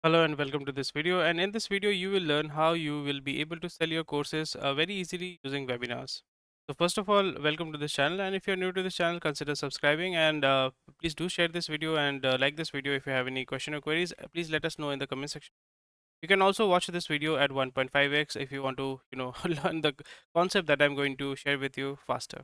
Hello and welcome to this video. And in this video, you will learn how you will be able to sell your courses very easily using webinars. So first of all, welcome to this channel. And if you're new to this channel, consider subscribing and please do share this video and like this video. If you have any question or queries, please let us know in the comment section. You can also watch this video at 1.5x if you want to, learn the concept that I'm going to share with you faster.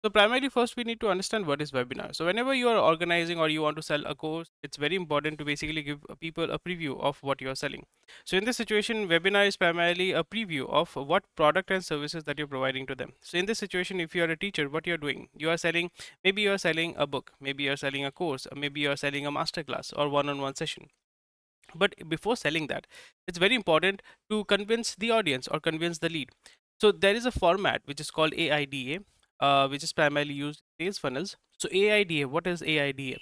So primarily first we need to understand what is webinar. So whenever you are organizing or you want to sell a course, it's very important to basically give people a preview of what you are selling. So in this situation, webinar is primarily a preview of what product and services that you're providing to them. So in this situation, if you are a teacher, what you're doing, you are selling, maybe you are selling a book, maybe you're selling a course, or maybe you're selling a masterclass or one-on-one session. But before selling that, it's very important to convince the audience or convince the lead. So there is a format which is called AIDA, which is primarily used in sales funnels. So AIDA, what is AIDA?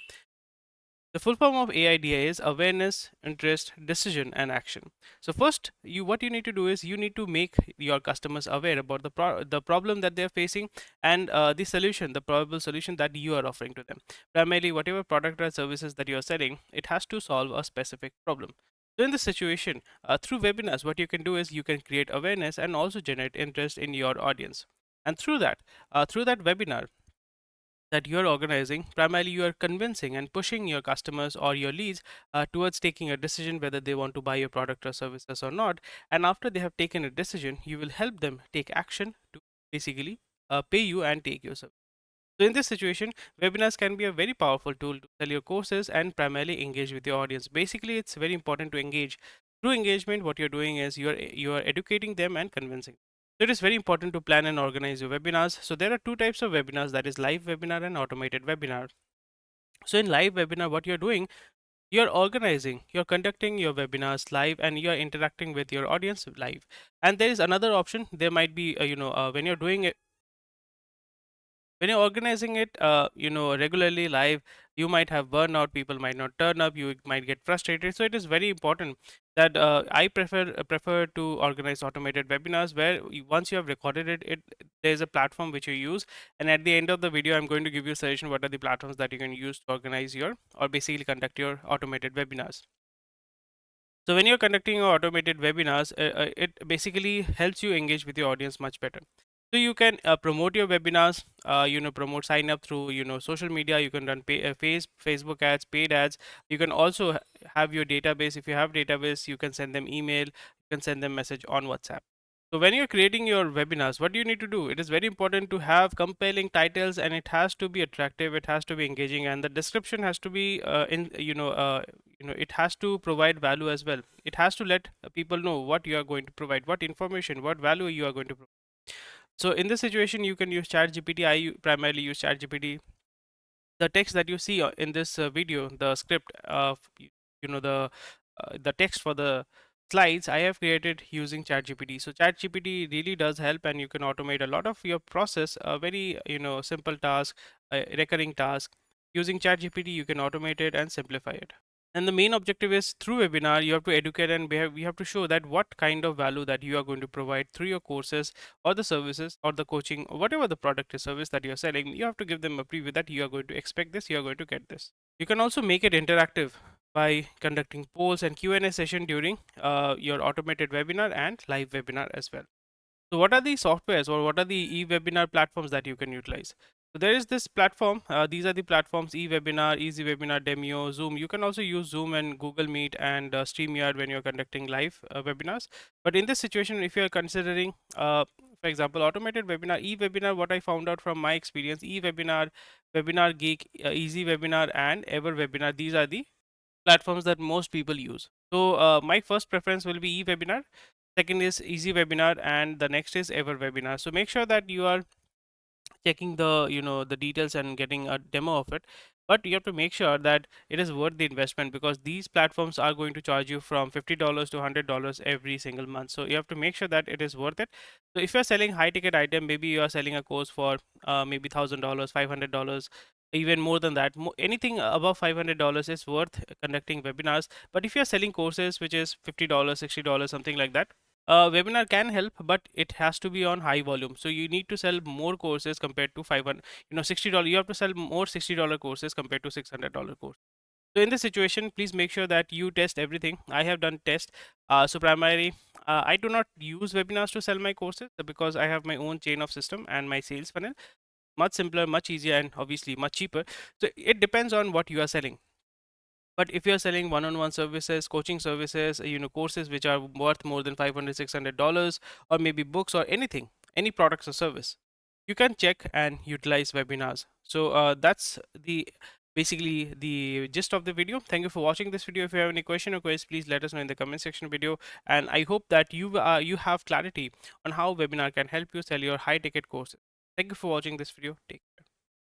The full form of AIDA is awareness, interest, decision, and action. So first, what you need to do is you need to make your customers aware about the problem that they're facing and the solution, the probable solution that you are offering to them. Primarily, whatever product or services that you are selling, it has to solve a specific problem. So in this situation, through webinars, what you can do is you can create awareness and also generate interest in your audience. And through that webinar, that you're organizing, primarily you are convincing and pushing your customers or your leads towards taking a decision whether they want to buy your product or services or not. And after they have taken a decision, you will help them take action to basically pay you and take your service. So in this situation, webinars can be a very powerful tool to sell your courses and primarily engage with your audience. Basically, it's very important to engage. Through engagement, what you're doing is you are educating them and convincing. So it is very important to plan and organize your webinars. So there are two types of webinars, that is live webinar and automated webinar. So in live webinar, what you're doing, you're organizing, you're conducting your webinars live and you're interacting with your audience live. And there is another option. There might be, when you're doing it, when you're organizing it regularly live, you might have burnout, people might not turn up, you might get frustrated. So it is very important that I prefer to organize automated webinars where once you have recorded it, there's a platform which you use, and at the end of the video I'm going to give you a suggestion what are the platforms that you can use to organize your or basically conduct your automated webinars. So when you're conducting your automated webinars, it basically helps you engage with your audience much better. So you can promote your webinars, promote sign up through social media. You can run Facebook ads, paid ads. You can also have your database. If you have database, you can send them email. You can send them message on WhatsApp. So when you're creating your webinars, what do you need to do? It is very important to have compelling titles, and it has to be attractive. It has to be engaging, and the description has to be it has to provide value as well. It has to let people know what you are going to provide, what information, what value you are going to provide. So in this situation, you can use ChatGPT. Primarily use ChatGPT. The text that you see in this video, the script of the text for the slides, I have created using ChatGPT. So ChatGPT really does help, and you can automate a lot of your process. A very simple task, a recurring task. Using ChatGPT, you can automate it and simplify it. And the main objective is through webinar, you have to educate and we have to show that what kind of value that you are going to provide through your courses or the services or the coaching or whatever the product or service that you're selling. You have to give them a preview that you are going to expect this, you are going to get this. You can also make it interactive by conducting polls and Q&A session during your automated webinar and live webinar as well. So what are the softwares or what are the e-webinar platforms that you can utilize? So there is this platform. These are the platforms: eWebinar, Easy Webinar, Demio, Zoom. You can also use Zoom and Google Meet and StreamYard when you're conducting live webinars. But in this situation, if you're considering, for example, automated webinar, eWebinar, what I found out from my experience, eWebinar, Webinar Geek, Easy Webinar, and Ever Webinar, these are the platforms that most people use. So my first preference will be eWebinar. Second is Easy Webinar, and the next is Ever Webinar. So make sure that you are checking the details and getting a demo of it, but you have to make sure that it is worth the investment, because these platforms are going to charge you from $50 to $100 every single month. So you have to make sure that it is worth it. So if you're selling high ticket item, maybe you are selling a course for maybe $1,000, $500, even more than that. Anything above $500 is worth conducting webinars. But if you're selling courses which is $50, $60, something like that, webinar can help, but it has to be on high volume. So you need to sell more courses compared to 500, $60. You have to sell more $60 courses compared to $600 course. So in this situation, please make sure that you test everything. I have done test. So primarily, I do not use webinars to sell my courses because I have my own chain of system and my sales funnel. Much simpler, much easier, and obviously much cheaper. So it depends on what you are selling. But if you're selling one-on-one services, coaching services, courses which are worth more than 500, $600, or maybe books or anything, any products or service, you can check and utilize webinars. So that's the basically the gist of the video. Thank you for watching this video. If you have any question or queries, please let us know in the comment section video. And I hope that you have clarity on how webinar can help you sell your high ticket courses. Thank you for watching this video. Take